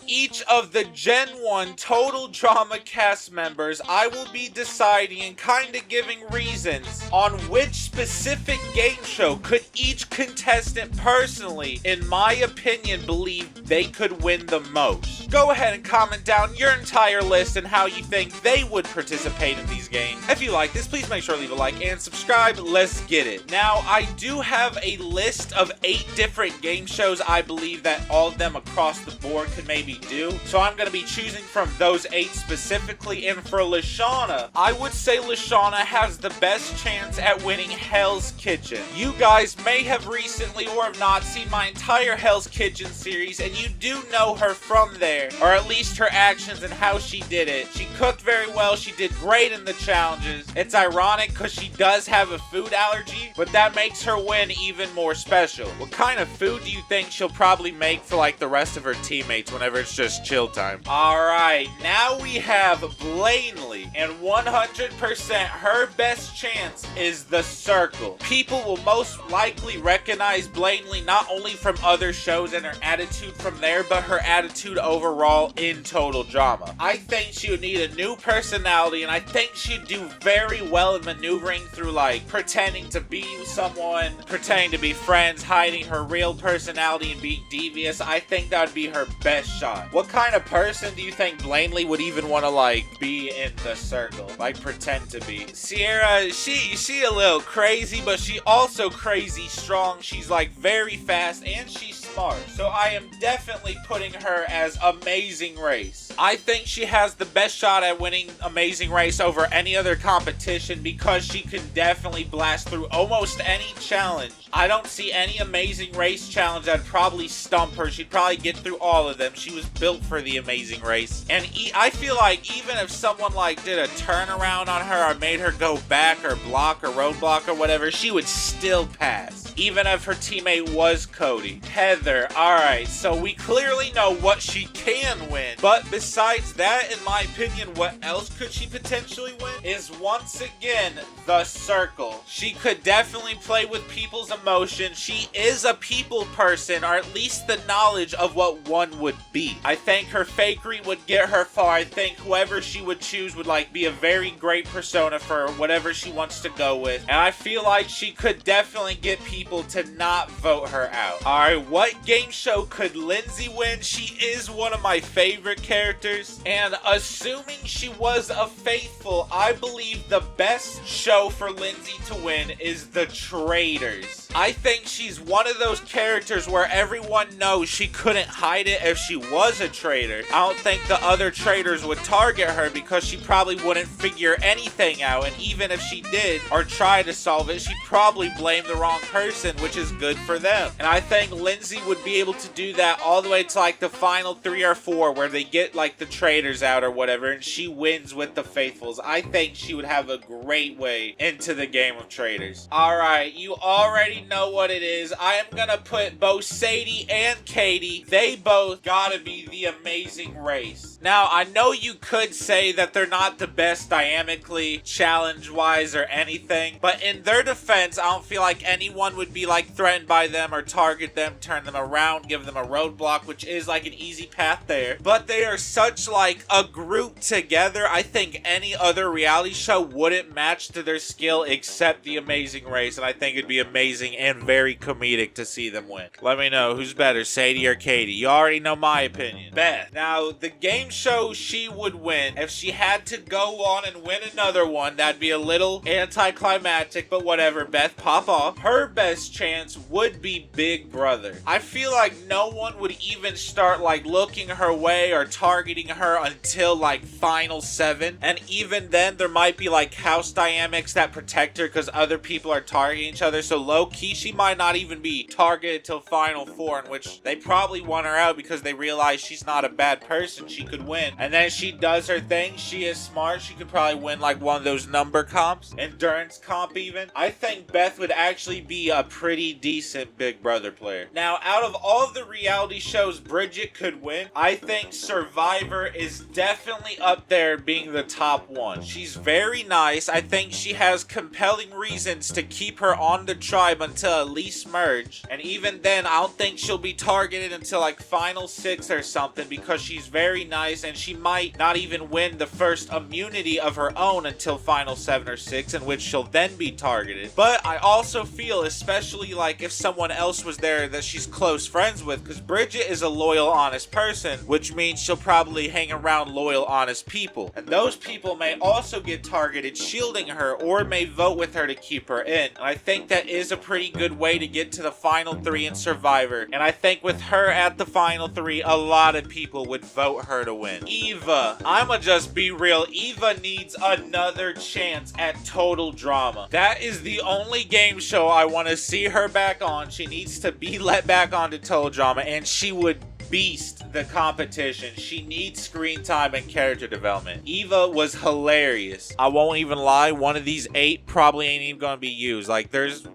each of the Gen 1 Total Drama cast members, I will be deciding and kinda giving reasons on which specific game show could each contestant personally, in my opinion, believe they could win the most. Go ahead and comment down your entire list and how you think they would participate in these games. If you like this, please make sure to leave a like and subscribe. Let's get it. Now, I do have a list of 8 different game shows I believe that all of them across the board could maybe do. So I'm going to be choosing from those 8 specifically. And for Lashana, I would say Lashana has the best chance at winning Hell's Kitchen. You guys may have recently or have not seen my entire Hell's Kitchen series, and you do know her from there, or at least her actions and how she did it. She cooked very well, she did great in the challenges. It's ironic because she does have a food allergy, but that makes her win even more special. What kind of food do you think she'll probably make for like the rest of her teammates whenever it's just chill time? Alright, now we have Blaney, and 100% her best chance is the circle. People will most likely recognize Blaney not only from other shows and her attitude from there, but her attitude overall in Total Drama. I think she would need a new personality, and I think she'd do very well in maneuvering through like pretending to be someone, pretending to be friends, hiding her real personality and being devious. I think that would be her best shot. What kind of person do you think Blaney would even want to like be in the circle? Like pretend to be? Sierra, she a little crazy, but she also crazy strong. She's like very fast and she's smart. So I am definitely putting her as Amazing Race. I think she has the best shot at winning Amazing Race over any other competition because she can definitely blast through almost any challenge. I don't see any Amazing Race challenge that'd probably stump her. She'd probably get through all of them. She was built for the Amazing Race. And I feel like even if someone like did a turnaround on her or made her go back or block or roadblock or whatever, she would still pass. Even if her teammate was Cody. Heather, alright, so we clearly know what she can win. But besides that, in my opinion, what else could she potentially win? Is once again, the circle. She could definitely play with people's emotions. She is a people person, or at least the knowledge of what one would be. I think her fakery would get her far. I think whoever she would choose would like be a very great persona for whatever she wants to go with. And I feel like she could definitely get people to not vote her out. Alright, what game show could Lindsay win? She is one of my favorite characters. And assuming she was a faithful, I believe the best show for Lindsay to win is The Traitors. I think she's one of those characters where everyone knows she couldn't hide it if she was a traitor. I don't think the other traitors would target her because she probably wouldn't figure anything out, and even if she did or try to solve it, she'd probably blame the wrong person, which is good for them. And I think Lindsay would be able to do that all the way to like the final 3 or 4 where they get like the traitors out or whatever and she wins with the faithfuls. I think she would have a great way into the game of traitors. Alright, you already know what it is. I am gonna put both Sadie and Katie. They both gotta be the Amazing Race. Now, I know you could say that they're not the best dynamically, challenge-wise, or anything, but in their defense, I don't feel like anyone would be like threatened by them or target them, turn them around, give them a roadblock, which is like an easy path there. But they are such like a group together. I think any other reality show wouldn't match to their skill except the Amazing Race, and I think it'd be amazing and very comedic to see them win. Let me know who's better, Sadie or Katie. You already know my opinion. Beth. Now, the game show she would win, if she had to go on and win another one, that'd be a little anticlimactic, but whatever. Beth, pop off. Her best chance would be Big Brother. I feel like no one would even start like looking her way or targeting her until like final 7, and even then there might be like house dynamics that protect her because other people are targeting each other, so low-key she might not even be targeted till final 4, in which they probably want her out because they realize she's not a bad person, she could win. And then she does her thing, she is smart, she could probably win like one of those number comps, endurance comp even. I think Beth would actually be a pretty decent Big Brother player. Now, out of all of the reality shows Bridget could win, I think Survivor is definitely up there being the top one. She's very nice. I think she has compelling reasons to keep her on the tribe until at least merge. And even then, I don't think she'll be targeted until like final 6 or something, because she's very nice and she might not even win the first immunity of her own until final 7 or 6, in which she'll then be targeted. But I also feel, especially like if someone else was there that she's close friends with, because Bridget is a loyal, honest person, which means she'll probably hang around loyal, honest people. And those people may also get targeted shielding her, or may vote with her to keep her in. And I think that is a pretty good way to get to the final 3 in Survivor. And I think with her at the final 3, a lot of people would vote her to win. Eva. I'ma just be real. Eva needs another chance at Total Drama. That is the only game show I want to see her back on. She needs to be let back onto Total Drama, and she would beast the competition. She needs screen time and character development. Eva was hilarious. I won't even lie, one of these 8 probably ain't even gonna be used. Like,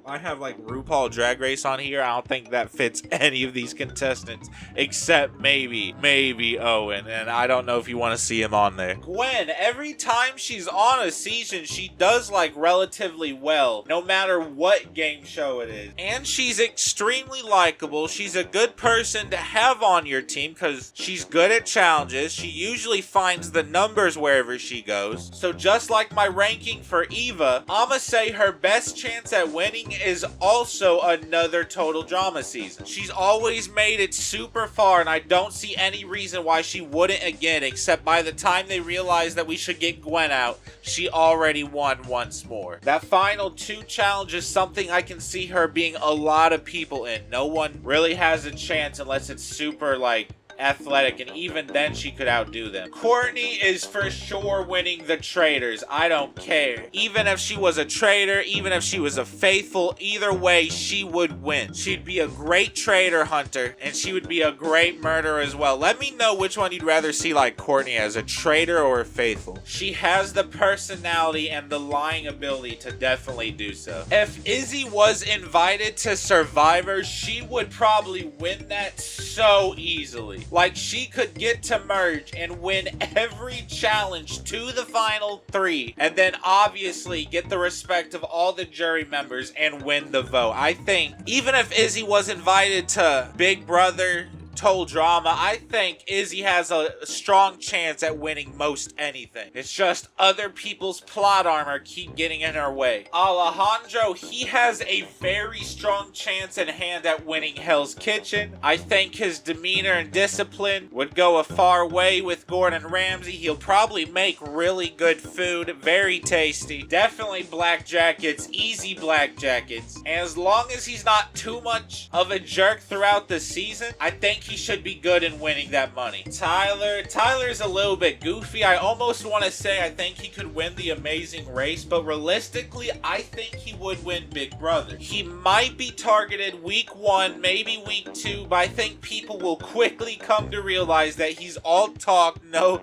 I have like RuPaul Drag Race on here. I don't think that fits any of these contestants except maybe Owen, and I don't know if you want to see him on there. Gwen, every time she's on a season, she does like relatively well, no matter what game show it is. And she's extremely likable. She's a good person to have on your team because she's good at challenges. She usually finds the numbers wherever she goes. So just like my ranking for Eva, I'ma say her best chance at winning is also another Total Drama season. She's always made it super far, and I don't see any reason why she wouldn't again, except by the time they realize that we should get Gwen out, she already won once more. That final 2 challenge is something I can see her being a lot of people in. No one really has a chance unless it's super like athletic, and even then she could outdo them. Courtney is for sure winning the traitors. I don't care. Even if she was a traitor, even if she was a faithful, either way she would win. She'd be a great traitor hunter, and she would be a great murderer as well. Let me know which one you'd rather see like Courtney as, a traitor or a faithful. She has the personality and the lying ability to definitely do so. If Izzy was invited to Survivor, she would probably win that so easily. Like, she could get to merge and win every challenge to the final 3, and then obviously get the respect of all the jury members and win the vote. I think even if Izzy was invited to Big Brother, Total Drama, I think Izzy has a strong chance at winning most anything. It's just other people's plot armor keep getting in her way. Alejandro, he has a very strong chance in hand at winning Hell's Kitchen. I think his demeanor and discipline would go a far way with Gordon Ramsay. He'll probably make really good food, very tasty. Definitely black jackets, easy black jackets. And as long as he's not too much of a jerk throughout the season, I think he should be good in winning that money. Tyler's a little bit goofy. I almost want to say I think he could win the Amazing Race, but realistically, I think he would win Big Brother. He might be targeted week 1, maybe week 2, but I think people will quickly come to realize that he's all talk, no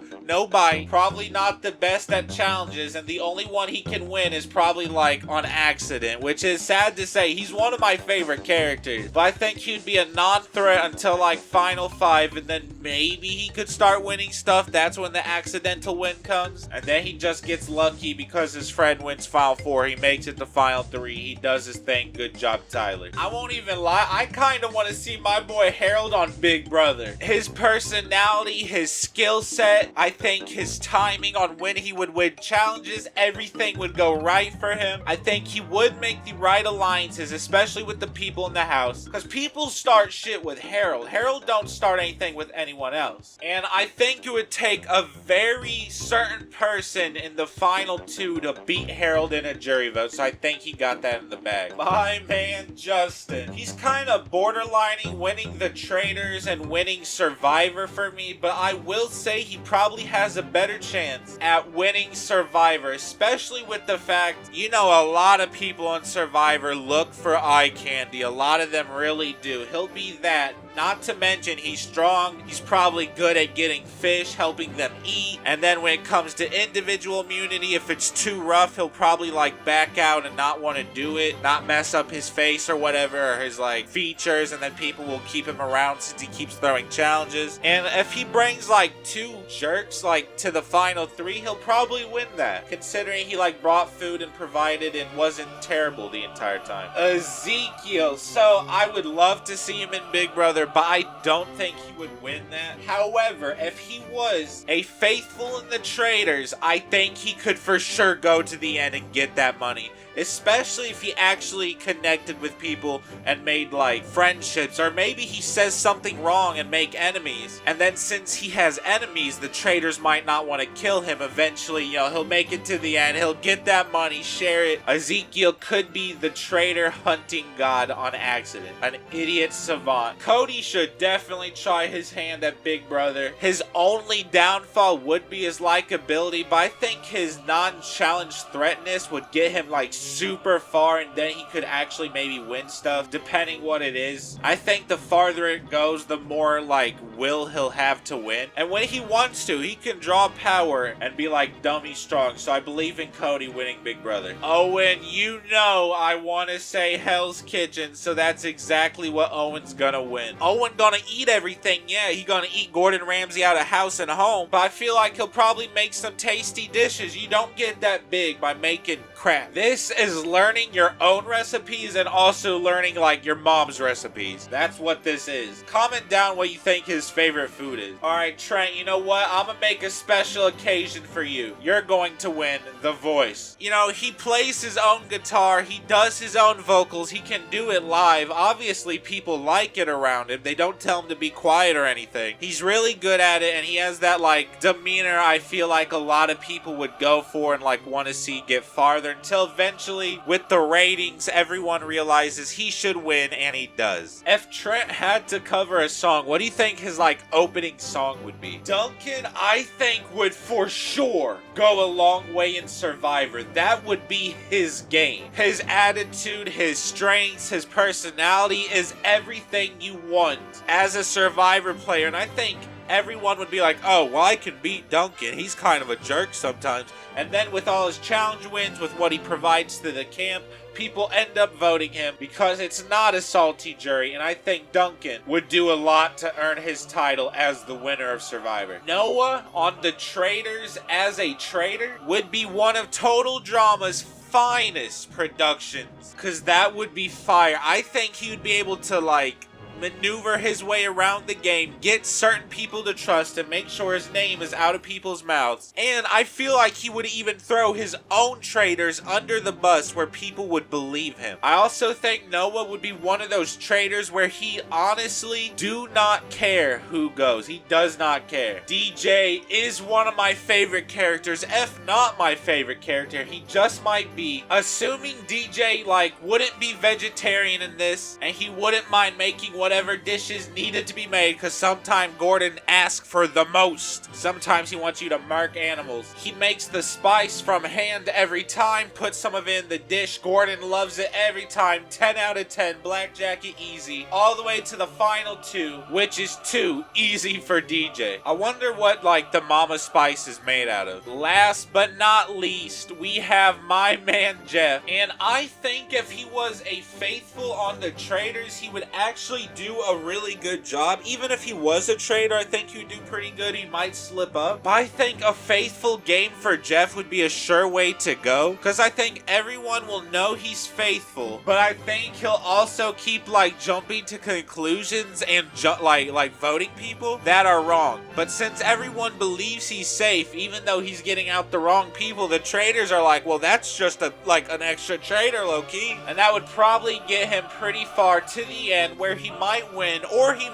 bite, probably not the best at challenges, and the only one he can win is probably like on accident, which is sad to say. He's one of my favorite characters, but I think he'd be a non-threat until like final 5, and then maybe he could start winning stuff. That's when the accidental win comes, and then he just gets lucky because his friend wins final 4. He makes it to final 3. He does his thing. Good job, Tyler. I won't even lie, I kind of want to see my boy Harold on Big Brother. His personality, his skill set, I think his timing on when he would win challenges, everything would go right for him. I think he would make the right alliances, especially with the people in the house, because people start shit with Harold. Harold don't start anything with anyone else. And I think it would take a very certain person in the final 2 to beat Harold in a jury vote, so I think he got that in the bag. My man Justin, he's kind of borderlining winning the traitors and winning Survivor for me, but I will say he probably has a better chance at winning Survivor, especially with the fact, you know, a lot of people on Survivor look for eye candy. A lot of them really do. He'll be that Not to mention, he's strong, he's probably good at getting fish, helping them eat, and then when it comes to individual immunity, if it's too rough, he'll probably like back out and not want to do it, not mess up his face or whatever, or his like features, and then people will keep him around since he keeps throwing challenges. And if he brings like 2 jerks like to the final 3, he'll probably win that, considering he like brought food and provided and wasn't terrible the entire time. Ezekiel, so I would love to see him in Big Brother, but I don't think he would win that. However, if he was a faithful in the traders, I think he could for sure go to the end and get that money. Especially if he actually connected with people and made like friendships, or maybe he says something wrong and make enemies, and then since he has enemies, the traders might not want to kill him. Eventually, you know, he'll make it to the end, he'll get that money, share it. Ezekiel could be the trader hunting god on accident, an idiot savant. Cody should definitely try his hand at Big Brother. His only downfall would be his likability, but I think his non-challenge threatness would get him like super far, and then he could actually maybe win stuff depending what it is. I think the farther it goes, the more like will he'll have to win, and when he wants to, he can draw power and be like dummy strong. So I believe in Cody winning Big Brother. Owen, you know I want to say Hell's Kitchen, so that's exactly what Owen's gonna win. Owen gonna eat everything. Yeah, he gonna eat Gordon Ramsay out of house and home, but I feel like he'll probably make some tasty dishes. You don't get that big by making crap. This is learning your own recipes and also learning like your mom's recipes. That's what this is. Comment down what you think his favorite food is. Alright, Trent, you know what? I'm gonna make a special occasion for you. You're going to win The Voice. You know, he plays his own guitar, he does his own vocals, he can do it live. Obviously, people like it around him. They don't tell him to be quiet or anything. He's really good at it, and he has that like demeanor I feel like a lot of people would go for and like want to see get farther, until eventually with the ratings everyone realizes he should win, and he does. If Trent had to cover a song, what do you think his like opening song would be? Duncan, I think, would for sure go a long way in Survivor. That would be his game. His attitude, his strengths, his personality is everything you want as a Survivor player, and I think everyone would be like, oh, well, I can beat Duncan. He's kind of a jerk sometimes. And then with all his challenge wins, with what he provides to the camp, people end up voting him because it's not a salty jury, and I think Duncan would do a lot to earn his title as the winner of Survivor. Noah on the Traders as a trader would be one of Total Drama's finest productions, because that would be fire. I think he would be able to like maneuver his way around the game, get certain people to trust him, make sure his name is out of people's mouths, and I feel like he would even throw his own traders under the bus where people would believe him. I also think Noah would be one of those traders where he honestly do not care who goes. He does not care. DJ is one of my favorite characters, if not my favorite character. He just might be. Assuming DJ like wouldn't be vegetarian in this, and he wouldn't mind making whatever dishes needed to be made, because sometimes Gordon asks for the most. Sometimes he wants you to mark animals. He makes the spice from hand every time, puts some of it in the dish. Gordon loves it every time. 10 out of 10. Black jacket easy. All the way to the final 2, which is 2 easy for DJ. I wonder what like the mama spice is made out of. Last but not least, we have my man Jeff, and I think if he was a faithful on the traders, he would actually do a really good job. Even if he was a trader, I think he would do pretty good. He might slip up, but I think a faithful game for Jeff would be a sure way to go, because I think everyone will know he's faithful, but I think he'll also keep like jumping to conclusions and like voting people that are wrong. But since everyone believes he's safe, even though he's getting out the wrong people, the traders are like, well, that's just an extra trader low-key, and that would probably get him pretty far to the end where he might win, or he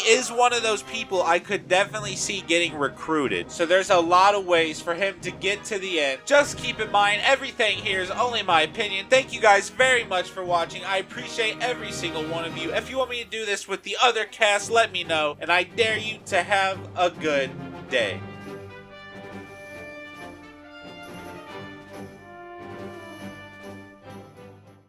is one of those people I could definitely see getting recruited. So there's a lot of ways for him to get to the end. Just keep in mind, everything here is only my opinion. Thank you guys very much for watching. I appreciate every single one of you. If you want me to do this with the other cast, let me know, and I dare you to have a good day.